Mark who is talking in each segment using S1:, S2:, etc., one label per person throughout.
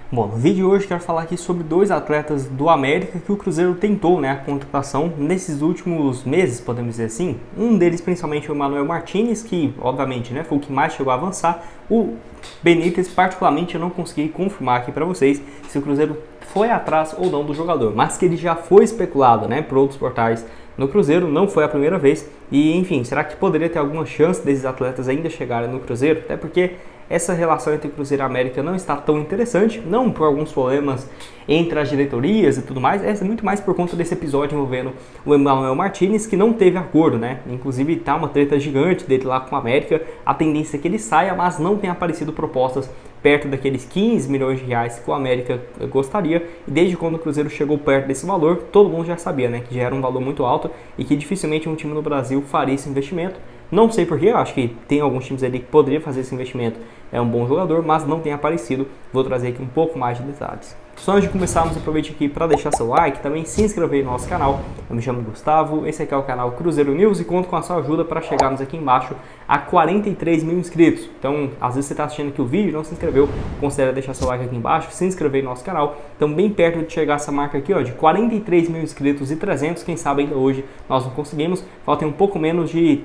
S1: Bom, no vídeo de hoje quero falar aqui sobre dois atletas do América que o Cruzeiro tentou, a contratação nesses últimos meses, podemos dizer assim. Um deles principalmente é o Emmanuel Martinez, que obviamente foi o que mais chegou a avançar. O Benítez, particularmente, eu não consegui confirmar aqui para vocês se o Cruzeiro foi atrás ou não do jogador, mas que ele já foi especulado por outros portais no Cruzeiro, não foi a primeira vez. E enfim, será que poderia ter alguma chance desses atletas ainda chegarem no Cruzeiro? Até porque essa relação entre Cruzeiro e América não está tão interessante, não por alguns problemas entre as diretorias e tudo mais, é muito mais por conta desse episódio envolvendo o Emmanuel Martinez, que não teve acordo, Inclusive tá uma treta gigante dele lá com a América, a tendência é que ele saia, mas não tem aparecido propostas perto daqueles 15 milhões de reais que o América gostaria, e desde quando o Cruzeiro chegou perto desse valor, todo mundo já sabia, que já era um valor muito alto e que dificilmente um time no Brasil faria esse investimento. Não sei porquê, acho que tem alguns times ali que poderiam fazer esse investimento, é um bom jogador, mas não tem aparecido. Vou trazer aqui um pouco mais de detalhes. Só antes de começarmos, aproveite aqui para deixar seu like, também se inscrever no nosso canal. Eu me chamo Gustavo, esse aqui é o canal Cruzeiro News e conto com a sua ajuda para chegarmos aqui embaixo a 43 mil inscritos. Então, às vezes você está assistindo aqui o vídeo e não se inscreveu, considere deixar seu like aqui embaixo, se inscrever no nosso canal. Então, bem perto de chegar essa marca aqui, de 43 mil inscritos e 300, quem sabe ainda hoje nós não conseguimos. Faltam um pouco menos de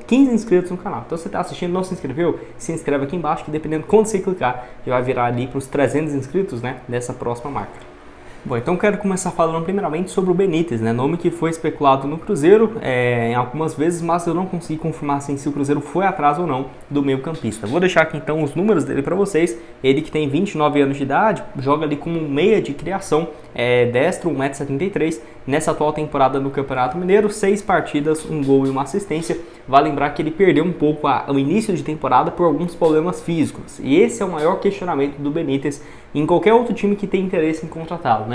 S1: 15 inscritos no canal. Então, se você está assistindo e não se inscreveu, se inscreve aqui embaixo, que dependendo de quando você clicar, já vai virar ali para os 300 inscritos, dessa próxima marca. Bom, então quero começar falando primeiramente sobre o Benítez, nome que foi especulado no Cruzeiro em algumas vezes, mas eu não consegui confirmar assim, se o Cruzeiro foi atrás ou não do meio campista. Vou deixar aqui então os números dele para vocês. Ele que tem 29 anos de idade, joga ali como meia de criação, destro, 1,73 m. Nessa atual temporada no Campeonato Mineiro, 6 partidas, 1 gol e 1 assistência. Vale lembrar que ele perdeu um pouco o início de temporada por alguns problemas físicos. E esse é o maior questionamento do Benítez em qualquer outro time que tem interesse em contratá-lo,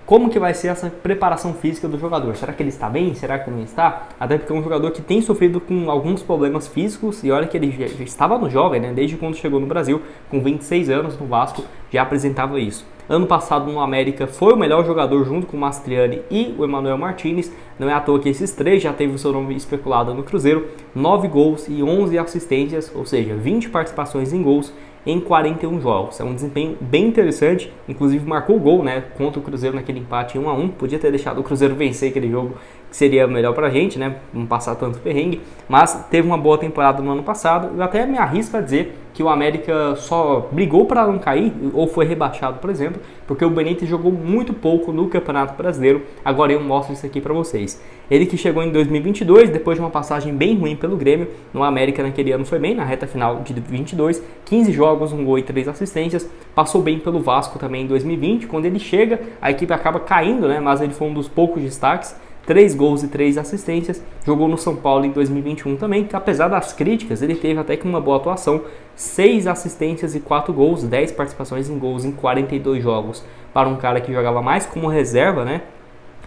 S1: Como que vai ser essa preparação física do jogador? Será que ele está bem? Será que não está? Até porque é um jogador que tem sofrido com alguns problemas físicos, e olha que ele já estava no jovem, desde quando chegou no Brasil, com 26 anos no Vasco, já apresentava isso. Ano passado no América foi o melhor jogador junto com o Mastriani e o Emmanuel Martinez. Não é à toa que esses três já teve o seu nome especulado no Cruzeiro. 9 gols e 11 assistências, ou seja, 20 participações em gols em 41 jogos. É um desempenho bem interessante, inclusive marcou o gol contra o Cruzeiro naquele empate 1-1. Podia ter deixado o Cruzeiro vencer aquele jogo, que seria melhor pra gente, não passar tanto perrengue, mas teve uma boa temporada no ano passado. Eu até me arrisco a dizer que o América só brigou para não cair, ou foi rebaixado, por exemplo, porque o Benítez jogou muito pouco no Campeonato Brasileiro. Agora eu mostro isso aqui para vocês. Ele que chegou em 2022, depois de uma passagem bem ruim pelo Grêmio, no América naquele ano foi bem, na reta final de 22, 15 jogos, 1 gol e 3 assistências, passou bem pelo Vasco também em 2020, quando ele chega, a equipe acaba caindo, mas ele foi um dos poucos destaques, 3 gols e 3 assistências, jogou no São Paulo em 2021 também, que apesar das críticas, ele teve até que uma boa atuação, 6 assistências e 4 gols, 10 participações em gols em 42 jogos, para um cara que jogava mais como reserva,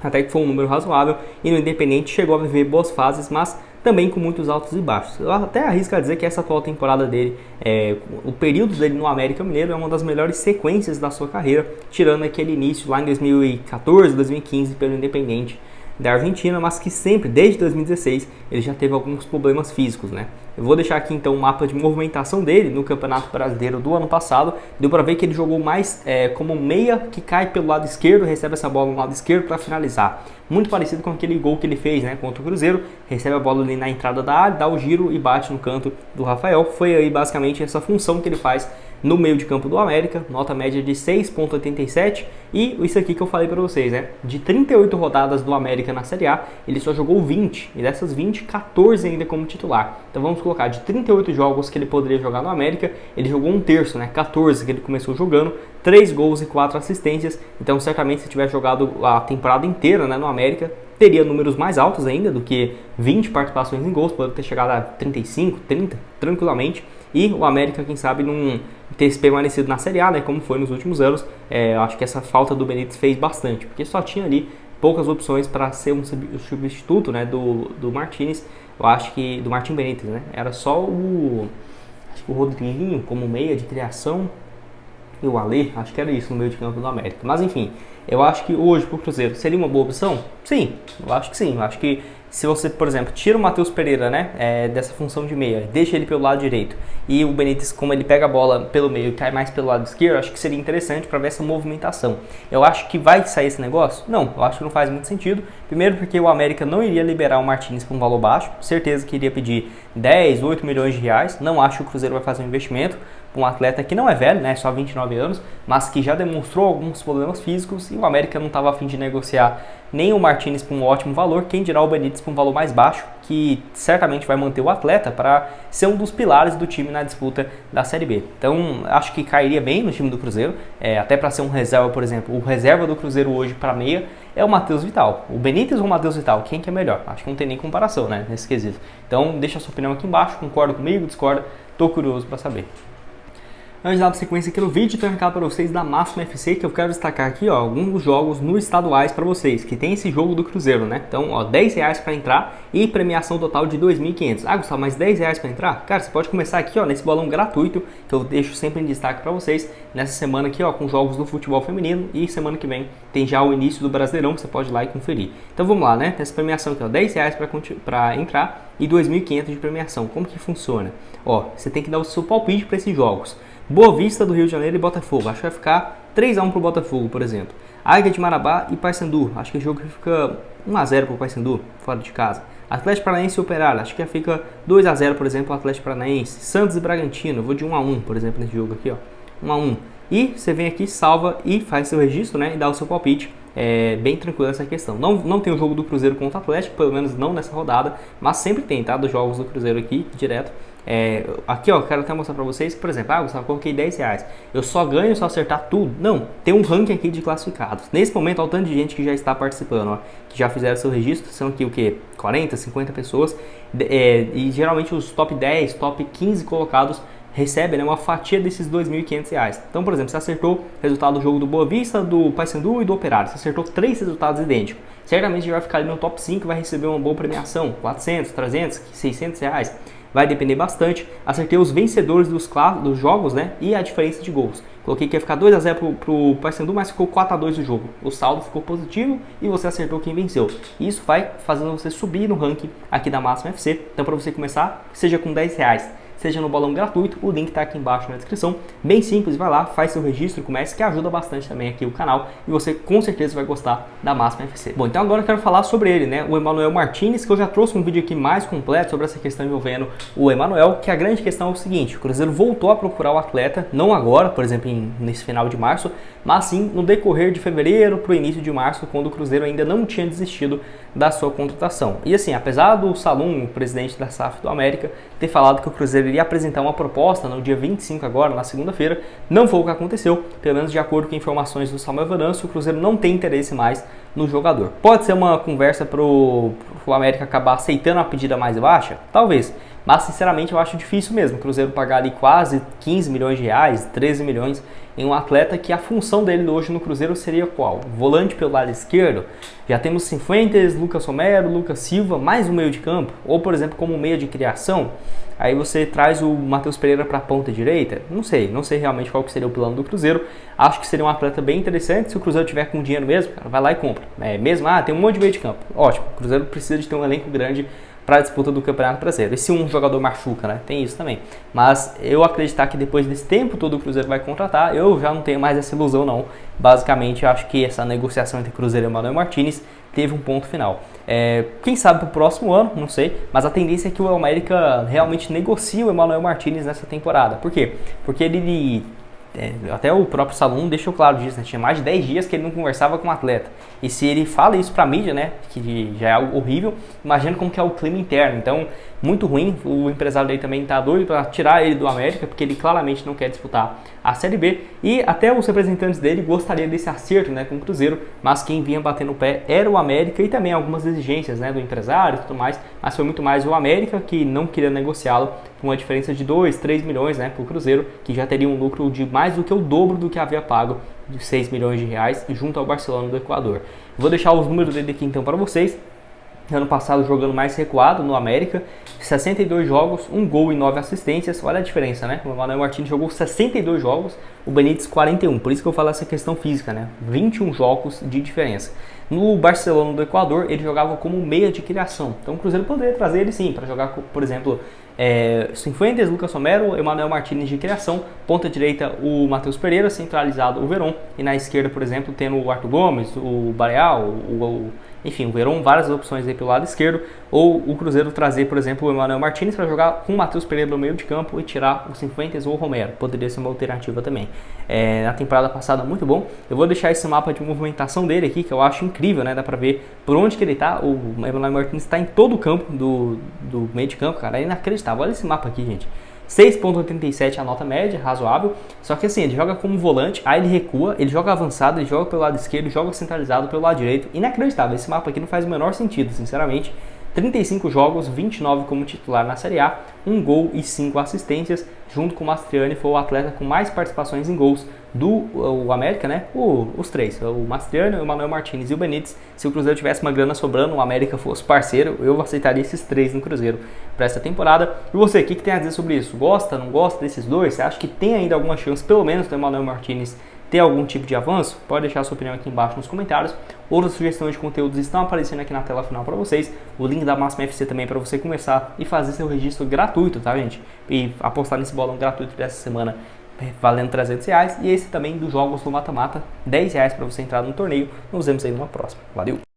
S1: até que foi um número razoável, e no Independente chegou a viver boas fases, mas também com muitos altos e baixos. Eu até arrisco a dizer que essa atual temporada dele, o período dele no América Mineiro é uma das melhores sequências da sua carreira, tirando aquele início lá em 2014, 2015 pelo Independente da Argentina, mas que sempre, desde 2016, ele já teve alguns problemas físicos, Eu vou deixar aqui então um mapa de movimentação dele no Campeonato Brasileiro do ano passado. Deu para ver que ele jogou mais como meia que cai pelo lado esquerdo, recebe essa bola no lado esquerdo para finalizar. Muito parecido com aquele gol que ele fez contra o Cruzeiro, recebe a bola ali na entrada da área, dá o giro e bate no canto do Rafael. Foi aí basicamente essa função que ele faz no meio de campo do América, nota média de 6,87, e isso aqui que eu falei para vocês, de 38 rodadas do América na Série A, ele só jogou 20, e dessas 20, 14 ainda como titular. Então vamos colocar, de 38 jogos que ele poderia jogar no América, ele jogou um terço, 14 que ele começou jogando, 3 gols e 4 assistências, então certamente se tivesse jogado a temporada inteira no América, teria números mais altos ainda do que 20 participações em gols, pode ter chegado a 35, 30, tranquilamente, e o América, quem sabe, não ter se permanecido na Série A, como foi nos últimos anos. Eu acho que essa falta do Benítez fez bastante, porque só tinha ali poucas opções para ser um substituto do Martinez. Eu acho que do Martim Benítez, era só o Rodriguinho como meia de criação e o Alê, acho que era isso no meio de campo do América. Mas enfim, eu acho que hoje pro Cruzeiro seria uma boa opção? Sim, eu acho que sim. Eu acho que Se você, por exemplo, tira o Matheus Pereira, né, dessa função de meia, deixa ele pelo lado direito, e o Benítez, como ele pega a bola pelo meio e cai mais pelo lado esquerdo, acho que seria interessante para ver essa movimentação. Eu acho que vai sair esse negócio? Não, eu acho que não faz muito sentido. Primeiro porque o América não iria liberar o Martins por um valor baixo, certeza que iria pedir 10, 8 milhões de reais. Não acho que o Cruzeiro vai fazer um investimento para um atleta que não é velho, né, só 29 anos, mas que já demonstrou alguns problemas físicos, e o América não estava a fim de negociar nem o Martins por um ótimo valor, quem dirá o Benítez por um valor mais baixo, que certamente vai manter o atleta para ser um dos pilares do time na disputa da Série B. Então, acho que cairia bem no time do Cruzeiro, até para ser um reserva, por exemplo. O reserva do Cruzeiro hoje para meia é o Matheus Vital. O Benítez ou o Matheus Vital? Quem que é melhor? Acho que não tem nem comparação, né, nesse quesito. Então, deixa a sua opinião aqui embaixo, concorda comigo, discorda, tô curioso para saber. Antes de dar sequência aqui no vídeo, tenho um recado para vocês da Máxima FC, que eu quero destacar aqui, ó, alguns dos jogos no estaduais para vocês, que tem esse jogo do Cruzeiro, né? Então, ó, R$10 para entrar e premiação total de R$2.500. Ah, Gustavo, mas R$10 para entrar? Cara, você pode começar aqui, ó, nesse bolão gratuito, que eu deixo sempre em destaque para vocês, nessa semana aqui, ó, com jogos do futebol feminino, e semana que vem tem já o início do Brasileirão, que você pode ir lá e conferir. Então, vamos lá, né? Essa premiação aqui, ó, R$10 para entrar e R$2.500 de premiação. Como que funciona? Ó, você tem que dar o seu palpite para esses jogos. Boa Vista do Rio de Janeiro e Botafogo. Acho que vai ficar 3-1 pro Botafogo, por exemplo. Águia de Marabá e Paysandu. Acho que o jogo fica 1-0 pro Paysandu, fora de casa. Atlético Paranaense e Operário. Acho que fica 2-0, por exemplo, o Atlético Paranaense. Santos e Bragantino. Eu vou de 1-1, por exemplo, nesse jogo aqui, ó. 1-1. E você vem aqui, salva e faz seu registro, né? E dá o seu palpite. É bem tranquilo essa questão. Não tem o jogo do Cruzeiro contra o Atlético, pelo menos não nessa rodada, mas sempre tem, tá? Dos jogos do Cruzeiro aqui, direto. Aqui, ó, quero até mostrar pra vocês, por exemplo, Gustavo, coloquei R$10. Eu só ganho se eu acertar tudo? Não, tem um ranking aqui de classificados. Nesse momento, olha o tanto de gente que já está participando, ó, que já fizeram seu registro, são aqui o quê? 40, 50 pessoas, e geralmente os top 10, top 15 colocados recebem, né, uma fatia desses R$2.500. Então, por exemplo, você acertou o resultado do jogo do Boa Vista, do Paysandu e do Operário. Você acertou 3 resultados idênticos. Certamente vai ficar ali no top 5 e vai receber uma boa premiação, 400, 300, 600 reais. Vai depender bastante. Acertei os vencedores dos jogos, né, e a diferença de gols. Coloquei que ia ficar 2-0 pro Paysandu, mas ficou 4-2 o jogo. O saldo ficou positivo e você acertou quem venceu. Isso vai fazendo você subir no ranking aqui da Máxima FC. Então, para você começar, seja com R$10, seja no bolão gratuito, o link está aqui embaixo na descrição, bem simples, vai lá, faz seu registro, comece, que ajuda bastante também aqui o canal, e você com certeza vai gostar da Máxima FC. Bom, então agora eu quero falar sobre ele, né, o Emanuel Martins, que eu já trouxe um vídeo aqui mais completo sobre essa questão envolvendo o Emanuel, que a grande questão é o seguinte: o Cruzeiro voltou a procurar o atleta, não agora, por exemplo, nesse final de março, mas sim no decorrer de fevereiro para o início de março, quando o Cruzeiro ainda não tinha desistido da sua contratação. E assim, apesar do Salum, o presidente da SAF do América, ter falado que o Cruzeiro iria apresentar uma proposta no dia 25 agora, na segunda-feira, não foi o que aconteceu, pelo menos de acordo com informações do Samuel Venâncio, o Cruzeiro não tem interesse mais no jogador. Pode ser uma conversa para o América acabar aceitando a pedida mais baixa? Talvez. Mas sinceramente eu acho difícil mesmo o Cruzeiro pagar ali quase 15 milhões de reais, 13 milhões em um atleta que a função dele hoje no Cruzeiro seria qual? Volante pelo lado esquerdo? Já temos Cifuentes, Lucas Romero, Lucas Silva, mais um meio de campo? Ou por exemplo como meio de criação? Aí você traz o Matheus Pereira para a ponta direita? Não sei realmente qual que seria o plano do Cruzeiro. Acho que seria um atleta bem interessante. Se o Cruzeiro tiver com dinheiro mesmo, cara, vai lá e compra. Tem um monte de meio de campo. Ótimo, o Cruzeiro precisa de ter um elenco grande para a disputa do Campeonato Brasileiro. E se um jogador machuca, né? Tem isso também. Mas eu acreditar que depois desse tempo todo o Cruzeiro vai contratar, eu já não tenho mais essa ilusão não. Basicamente, eu acho que essa negociação entre Cruzeiro e Emanuel Martins teve um ponto final. Quem sabe para o próximo ano, não sei, mas a tendência é que o América realmente negocie o Emanuel Martins nessa temporada. Por quê? Porque ele... até o próprio Salum deixou claro disso, né? Tinha mais de 10 dias que ele não conversava com o atleta. E se ele fala isso pra mídia, né, que já é algo horrível, imagina como que é o clima interno. Então, muito ruim, o empresário dele também tá doido para tirar ele do América, porque ele claramente não quer disputar a Série B. E até os representantes dele gostariam desse acerto, né, com o Cruzeiro, mas quem vinha batendo o pé era o América e também algumas exigências, né, do empresário e tudo mais, mas foi muito mais o América que não queria negociá-lo com uma diferença de 2, 3 milhões, né, para o Cruzeiro, que já teria um lucro de mais do que o dobro do que havia pago, de 6 milhões de reais, junto ao Barcelona do Equador. Vou deixar os números dele aqui então para vocês. ano passado jogando mais recuado no América, 62 jogos, 1 gol e 9 assistências, olha a diferença, né? O Emmanuel Martínez jogou 62 jogos, o Benítez 41, por isso que eu falo essa questão física, né? 21 jogos de diferença. No Barcelona do Equador, ele jogava como meia de criação, então o Cruzeiro poderia trazer ele sim, para jogar, por exemplo, Cifuentes, Lucas Romero, Emmanuel Martínez de criação, ponta direita o Matheus Pereira, centralizado o Veron, e na esquerda, por exemplo, tendo o Arthur Gomes, o Bareal, enfim, o Veron, várias opções aí pelo lado esquerdo, ou o Cruzeiro trazer, por exemplo, o Emmanuel Martínez para jogar com o Matheus Pereira no meio de campo e tirar o Cifuentes ou o Romero, poderia ser uma alternativa também. Na temporada passada, muito bom. Eu vou deixar esse mapa de movimentação dele aqui, que eu acho incrível, né? Dá pra ver por onde que ele tá. O Emmanuel Martínez está em todo o campo do meio de campo, cara, é inacreditável. Olha esse mapa aqui, gente. 6.87 a nota média, razoável. Só que assim, ele joga como volante, aí ele recua, ele joga avançado, ele joga pelo lado esquerdo, joga centralizado pelo lado direito. Inacreditável, esse mapa aqui não faz o menor sentido, sinceramente. 35 jogos, 29 como titular na Série A, 1 gol e 5 assistências, junto com o Mastriani foi o atleta com mais participações em gols do América, né? Os três, o Mastriani, o Emmanuel Martínez e o Benítez. Se o Cruzeiro tivesse uma grana sobrando, o América fosse parceiro, eu aceitaria esses três no Cruzeiro para essa temporada. E você, o que tem a dizer sobre isso? Gosta, não gosta desses dois? Você acha que tem ainda alguma chance, pelo menos, do Emmanuel Martínez ter algum tipo de avanço? Pode deixar a sua opinião aqui embaixo nos comentários. Outras sugestões de conteúdos estão aparecendo aqui na tela final para vocês. O link da Máxima FC também para você começar e fazer seu registro gratuito, tá, gente? E apostar nesse bolão gratuito dessa semana valendo R$300. E esse também dos jogos do mata-mata, R$10 para você entrar no torneio. Nos vemos aí numa próxima. Valeu!